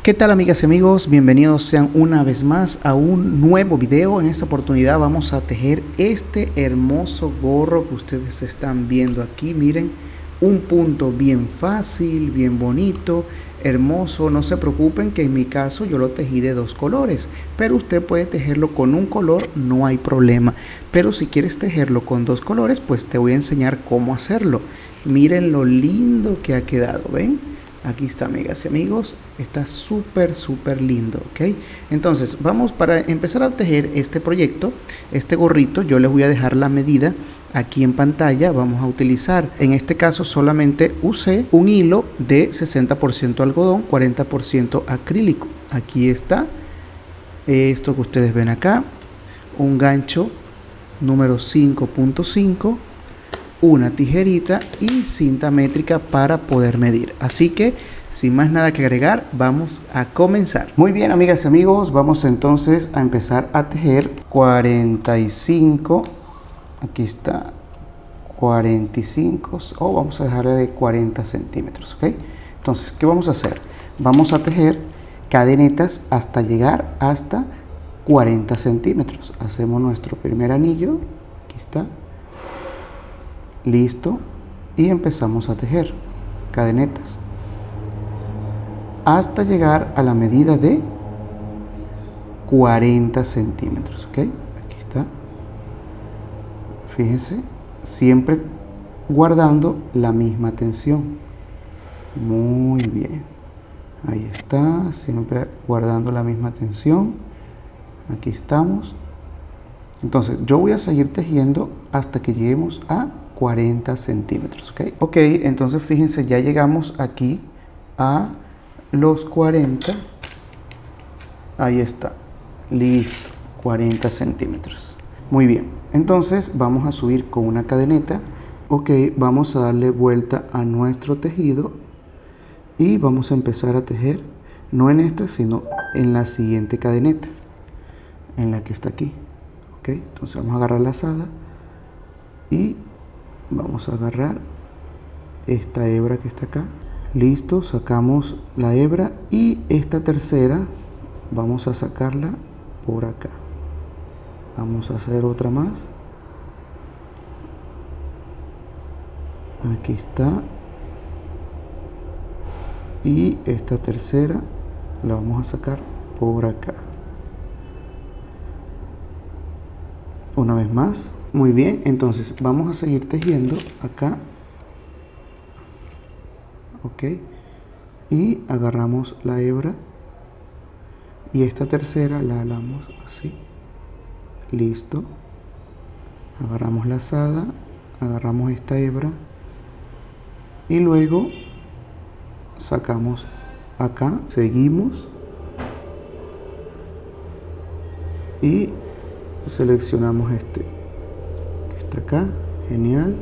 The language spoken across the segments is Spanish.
¿Qué tal, amigas y amigos? Bienvenidos sean una vez más a un nuevo video. En esta oportunidad vamos a tejer este hermoso gorro que ustedes están viendo aquí. Miren, un punto bien fácil, bien bonito, hermoso. No se preocupen que en mi caso yo lo tejí de dos colores, pero usted puede tejerlo con un color, no hay problema. Pero si quieres tejerlo con dos colores, pues te voy a enseñar cómo hacerlo. Miren lo lindo que ha quedado, ¿ven? Aquí está, amigas y amigos, está súper lindo, ¿ok? Entonces, vamos para empezar a tejer este proyecto, este gorrito. Yo les voy a dejar la medida aquí en pantalla. Vamos a utilizar, en este caso solamente usé un hilo de 60% algodón, 40% acrílico. Aquí está, esto que ustedes ven acá, un gancho número 5.5, una tijerita y cinta métrica para poder medir. Así que sin más nada que agregar, vamos a comenzar. Muy bien, amigas y amigos, vamos entonces a empezar a tejer 45, aquí está, 45, o vamos a dejarle de 40 centímetros, ¿ok? Entonces, ¿qué vamos a hacer? Vamos a tejer cadenetas hasta llegar hasta 40 centímetros. Hacemos nuestro primer anillo, aquí está. Listo, y empezamos a tejer cadenetas hasta llegar a la medida de 40 centímetros, ¿ok? Aquí está. Fíjense, siempre guardando la misma tensión. Muy bien, ahí está, siempre guardando la misma tensión. Aquí estamos. Entonces yo voy a seguir tejiendo hasta que lleguemos a 40 centímetros, ¿ok? Ok, entonces fíjense, ya llegamos aquí a los 40. Ahí está, listo, 40 centímetros. Muy bien, entonces vamos a subir con una cadeneta. Ok, vamos a darle vuelta a nuestro tejido y vamos a empezar a tejer, no en esta, sino en la siguiente cadeneta, en la que está aquí. Ok, entonces vamos a agarrar la lazada y vamos a agarrar esta hebra que está acá. Listo, sacamos la hebra y esta tercera vamos a sacarla por acá. Vamos a hacer otra más. Aquí está. Y esta tercera la vamos a sacar por acá. Una vez más. Muy bien, entonces vamos a seguir tejiendo acá. Ok, y agarramos la hebra y esta tercera la alamos así. Listo, agarramos la lazada, agarramos esta hebra y luego sacamos acá, seguimos y seleccionamos este que está acá. Genial,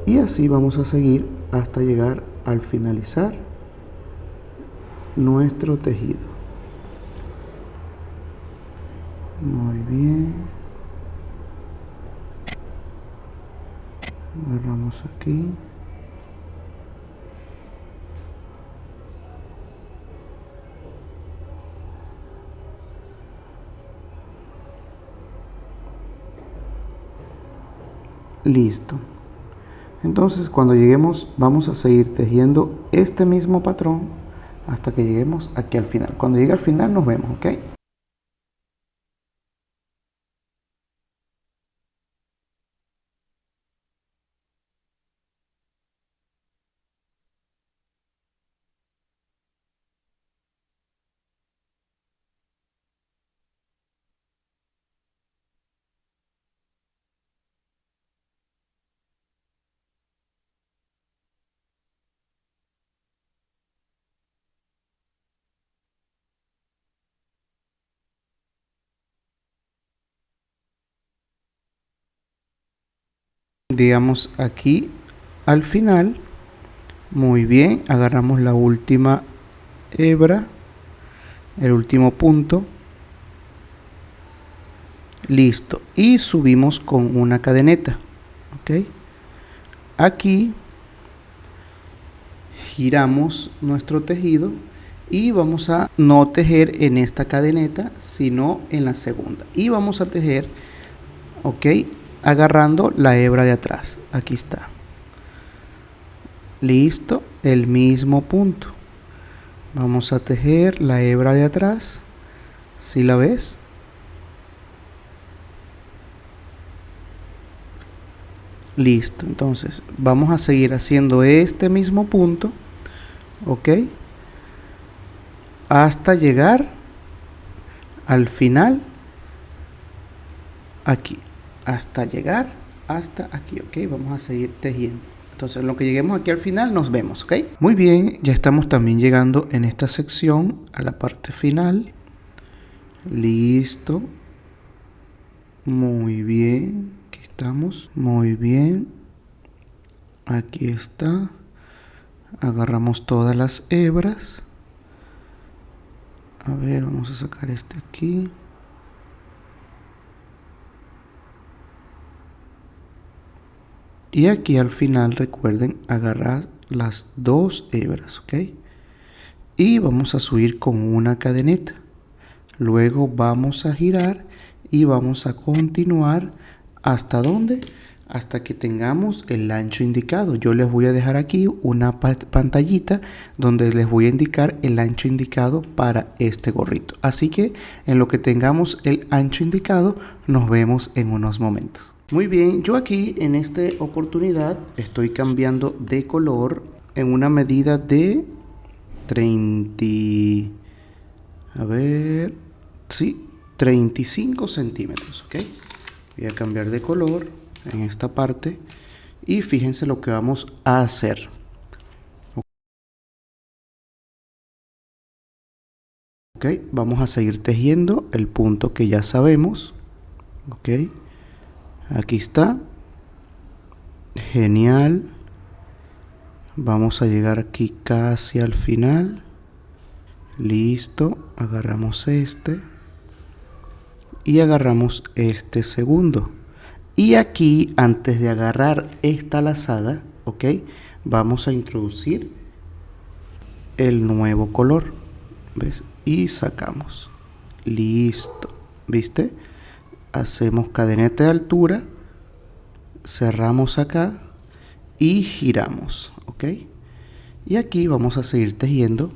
y así vamos a seguir hasta llegar al finalizar nuestro tejido. Muy bien, agarramos aquí. Listo. Entonces, cuando lleguemos, vamos a seguir tejiendo este mismo patrón hasta que lleguemos aquí al final. Cuando llegue al final nos vemos, ¿ok? Llegamos aquí al final. Muy bien, agarramos la última hebra, el último punto. Listo, y subimos con una cadeneta. Ok, aquí giramos nuestro tejido y vamos a no tejer en esta cadeneta, sino en la segunda, y vamos a tejer, ok, agarrando la hebra de atrás. Aquí está, listo, el mismo punto. Vamos a tejer la hebra de atrás, si la ves, listo. Entonces vamos a seguir haciendo este mismo punto, ok, hasta llegar al final, aquí, hasta llegar hasta aquí, ok. Vamos a seguir tejiendo. Entonces, en lo que lleguemos aquí al final, nos vemos, ok. Muy bien, ya estamos también llegando en esta sección a la parte final. Listo. Muy bien, aquí estamos. Muy bien. Aquí está. Agarramos todas las hebras. A ver, vamos a sacar este aquí. Y aquí al final recuerden agarrar las dos hebras, ¿ok? Y vamos a subir con una cadeneta. Luego vamos a girar y vamos a continuar hasta ¿dónde? Hasta que tengamos el ancho indicado. Yo les voy a dejar aquí una pantallita donde les voy a indicar el ancho indicado para este gorrito. Así que en lo que tengamos el ancho indicado, nos vemos en unos momentos. Muy bien, yo aquí en esta oportunidad estoy cambiando de color en una medida de 30, a ver, sí, 35 centímetros, ¿ok? Voy a cambiar de color en esta parte y fíjense lo que vamos a hacer. Ok, vamos a seguir tejiendo el punto que ya sabemos, ok. Aquí está. Genial. Vamos a llegar aquí casi al final. Listo. Agarramos este. Y agarramos este segundo. Y aquí, antes de agarrar esta lazada, ok, vamos a introducir el nuevo color. ¿Ves? Y sacamos. Listo. ¿Viste? Hacemos cadeneta de altura, cerramos acá y giramos, ok. Y aquí vamos a seguir tejiendo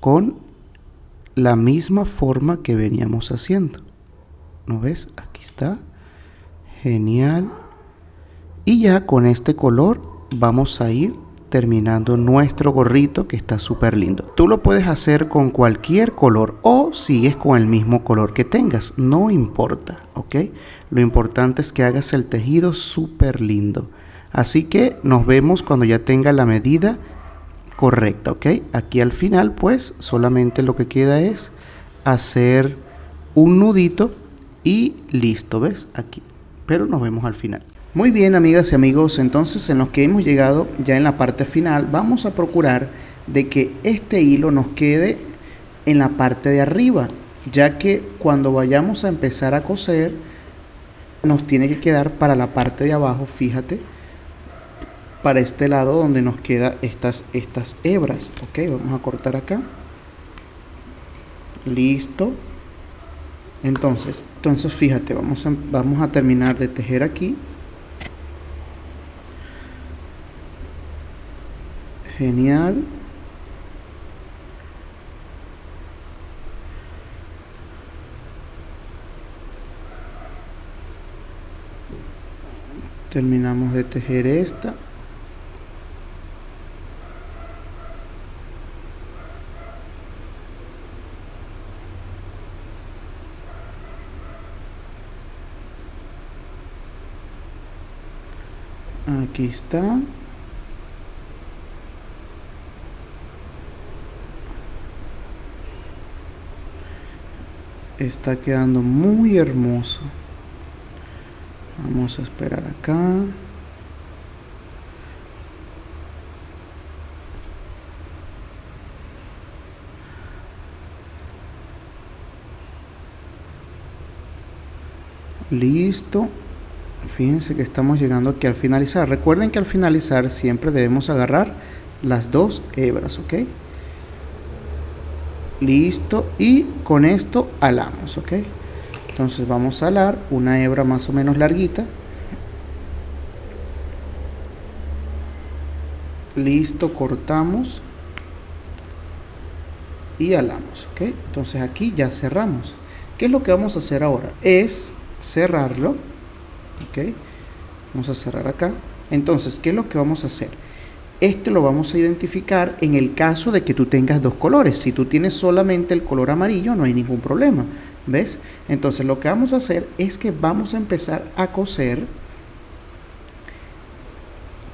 con la misma forma que veníamos haciendo. ¿No ves? Aquí está. Genial. Y ya con este color vamos a ir terminando nuestro gorrito, que está súper lindo. Tú lo puedes hacer con cualquier color o sigues con el mismo color que tengas, no importa, ¿ok? Lo importante es que hagas el tejido súper lindo. Así que nos vemos cuando ya tenga la medida correcta, ¿ok? Aquí al final pues solamente lo que queda es hacer un nudito y listo, ¿ves? Aquí, pero nos vemos al final. Muy bien, amigas y amigos, entonces en los que hemos llegado ya en la parte final, vamos a procurar de que este hilo nos quede en la parte de arriba, ya que cuando vayamos a empezar a coser nos tiene que quedar para la parte de abajo, fíjate, para este lado donde nos quedan estas hebras, ok. Vamos a cortar acá, listo. Entonces fíjate, vamos a terminar de tejer aquí. Genial. Terminamos de tejer esta. Aquí está. Está quedando muy hermoso. Vamos a esperar acá. Listo. Fíjense que estamos llegando aquí al finalizar. Recuerden que al finalizar siempre debemos agarrar las dos hebras, ¿ok? Listo. Y con esto alamos, ¿ok? Entonces vamos a alar una hebra más o menos larguita. Listo, cortamos y alamos, ¿ok? Entonces aquí ya cerramos. ¿Qué es lo que vamos a hacer ahora? Es cerrarlo, ¿ok? Vamos a cerrar acá. Entonces, ¿qué es lo que vamos a hacer? Este lo vamos a identificar en el caso de que tú tengas dos colores. Si tú tienes solamente el color amarillo, no hay ningún problema, ¿ves? Entonces lo que vamos a hacer es que vamos a empezar a coser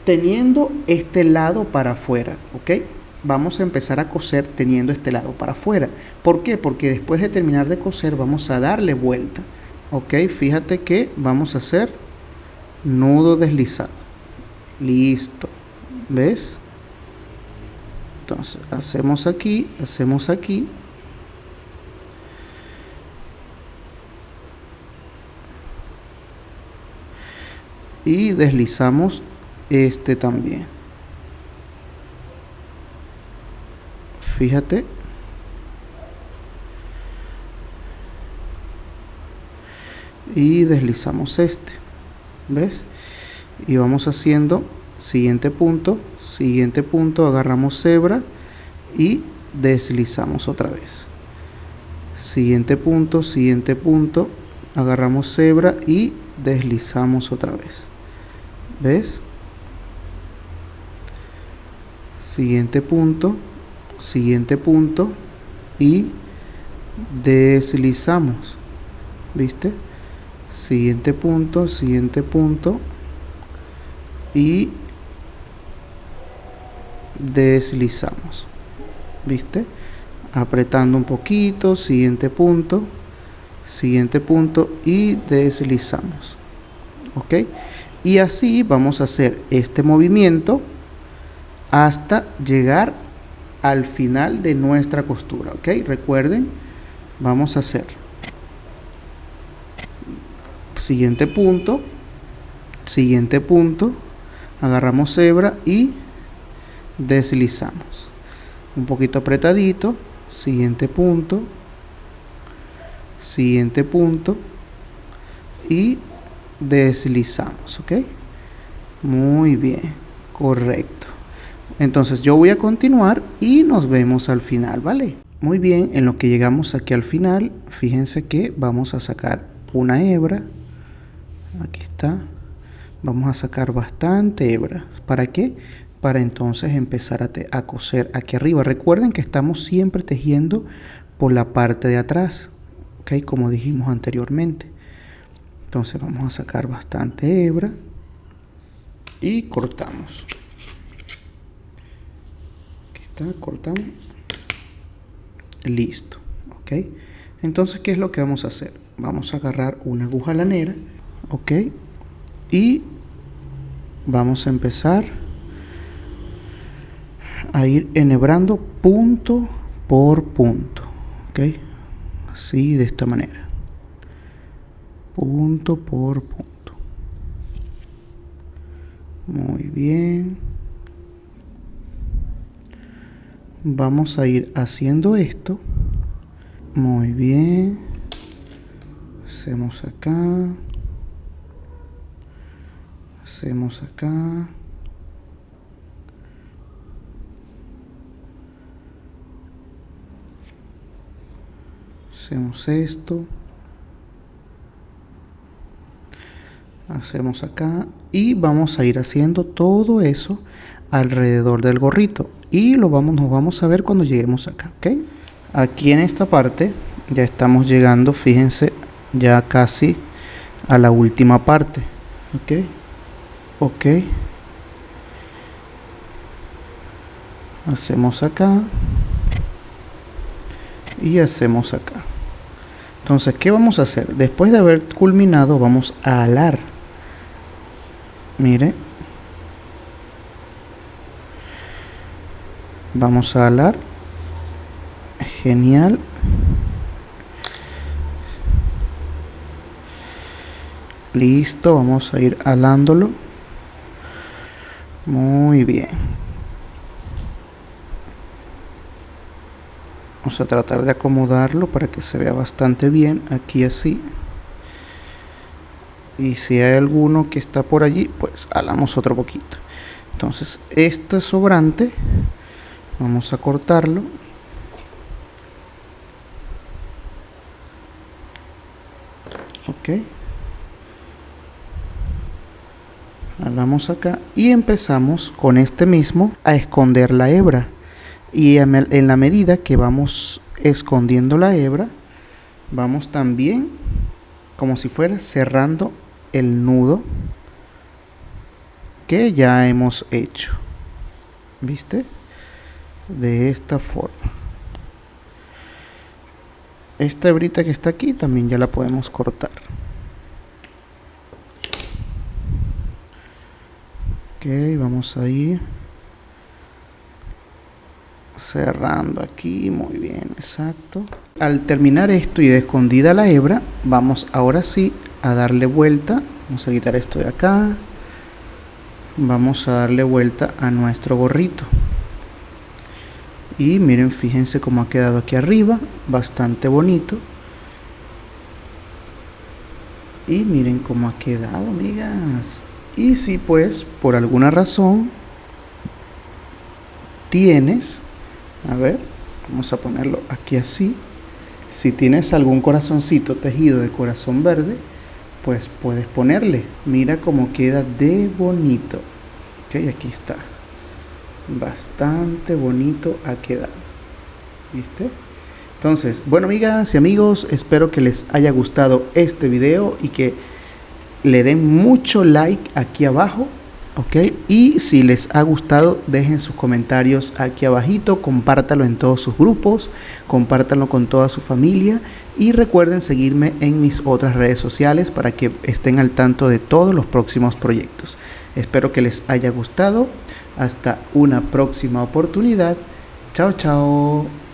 teniendo este lado para afuera, ¿ok? Vamos a empezar a coser teniendo este lado para afuera. ¿Por qué? Porque después de terminar de coser vamos a darle vuelta, ¿ok? Fíjate que vamos a hacer nudo deslizado. Listo. ¿Ves? Entonces hacemos aquí y deslizamos este también. Fíjate. Y deslizamos este. ¿Ves? Y vamos haciendo siguiente punto, agarramos hebra y deslizamos otra vez. Siguiente punto, agarramos hebra y deslizamos otra vez. ¿Ves? Siguiente punto y deslizamos. ¿Viste? Siguiente punto y deslizamos. ¿Viste? Apretando un poquito, siguiente punto y deslizamos. ¿Ok? Y así vamos a hacer este movimiento hasta llegar al final de nuestra costura. ¿Ok? Recuerden, vamos a hacer siguiente punto, agarramos hebra y deslizamos un poquito apretadito, siguiente punto y deslizamos, ¿ok? Muy bien, correcto. Entonces yo voy a continuar y nos vemos al final, ¿vale? Muy bien, en lo que llegamos aquí al final, fíjense que vamos a sacar una hebra. Aquí está. Vamos a sacar bastante hebra. ¿Para qué? Para entonces empezar a coser aquí arriba. Recuerden que estamos siempre tejiendo por la parte de atrás, ¿ok? Como dijimos anteriormente. Entonces vamos a sacar bastante hebra y cortamos. Aquí está, cortamos. Listo, ¿ok? Entonces, ¿qué es lo que vamos a hacer? Vamos a agarrar una aguja lanera, ¿ok? Y vamos a empezar a ir enhebrando punto por punto, ¿ok? Así, de esta manera. Punto por punto. Muy bien. Vamos a ir haciendo esto. Muy bien. Hacemos acá. Hacemos acá. Hacemos esto. Hacemos acá. Y vamos a ir haciendo todo eso alrededor del gorrito. Y nos vamos a ver cuando lleguemos acá, ¿ok? Aquí en esta parte ya estamos llegando, fíjense, ya casi a la última parte, ¿ok? Ok. Hacemos acá. Y hacemos acá. Entonces, ¿qué vamos a hacer? Después de haber culminado, vamos a alar. Mire. Vamos a alar. Genial. Listo, vamos a ir alándolo. Muy bien. Vamos a tratar de acomodarlo para que se vea bastante bien, aquí así. Y si hay alguno que está por allí, pues jalamos otro poquito. Entonces este sobrante vamos a cortarlo. Ok. Jalamos acá y empezamos con este mismo a esconder la hebra. Y en la medida que vamos escondiendo la hebra, vamos también como si fuera cerrando el nudo que ya hemos hecho. ¿Viste? De esta forma. Esta hebrita que está aquí también ya la podemos cortar. Ok, vamos a ir cerrando aquí, muy bien, exacto. Al terminar esto y de escondida la hebra, vamos ahora sí a darle vuelta. Vamos a quitar esto de acá. Vamos a darle vuelta a nuestro gorrito. Y miren, fíjense cómo ha quedado aquí arriba, bastante bonito. Y miren cómo ha quedado, amigas. Y si pues por alguna razón tienes, a ver, vamos a ponerlo aquí así. Si tienes algún corazoncito tejido de corazón verde, pues puedes ponerle. Mira cómo queda de bonito. Ok, aquí está. Bastante bonito ha quedado. ¿Viste? Entonces, bueno, amigas y amigos, espero que les haya gustado este video y que le den mucho like aquí abajo. Ok, y si les ha gustado, dejen sus comentarios aquí abajito, compártanlo en todos sus grupos, compártanlo con toda su familia y recuerden seguirme en mis otras redes sociales para que estén al tanto de todos los próximos proyectos. Espero que les haya gustado. Hasta una próxima oportunidad. Chao, chao.